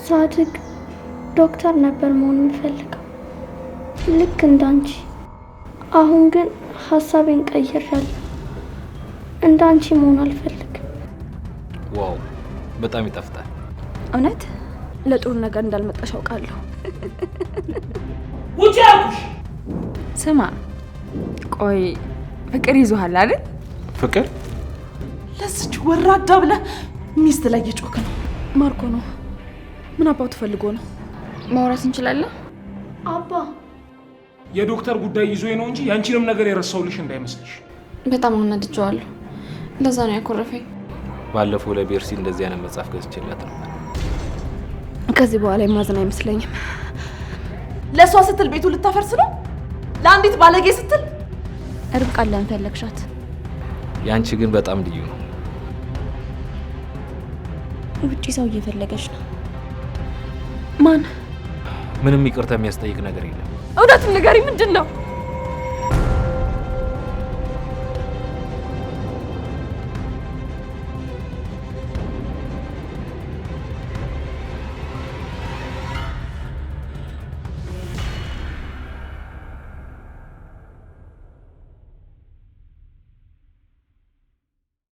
ሳድግ ዶክተር ነበር መሆን የምፈልገው ልክ እንዳንቺ። አሁን ግን ሀሳቤን ቀይሬያለሁ። እንዳንቺ መሆን አልፈልግም። ዋው በጣም ይጣፍጣል። እውነት ለጥሩ ነገር እንዳልመጣሽ አውቃለሁ። ውጪ አልኩሽ። ስማ ቆይ ፍቅር ይዞሃል አይደል? ፍቅር? ለዚች ወራዳ ብለህ ሚስት ላይ እየጮክ ነው። ማርኮ ነው። ምን አባቱ ፈልጎ ነው? ማውራት እንችላለን? አባ የዶክተር ጉዳይ ይዞኝ ነው እንጂ ያንቺንም ነገር የረሳውልሽ እንዳይመስልሽ። በጣም አናድጄዋለሁ። ለዛ ነው ያኮረፈኝ። ባለፈው ለቤርሲ እንደዚህ አይነት መጽሐፍ ገዝቼላት ነበር። ከዚህ በኋላ የማዝን አይመስለኝም። ለሷ ስትል ቤቱ ልታፈርስ ነው? ለአንዲት ባለጌ ስትል? ርብቃን ለምን ፈለግሻት? ያንቺ ግን በጣም ልዩ ነው። ውጪ ሰው እየፈለገች ነው። ማን? ምንም ይቅርታ የሚያስጠይቅ ነገር የለም። እውነቱን ንገሪ፣ ምንድን ነው?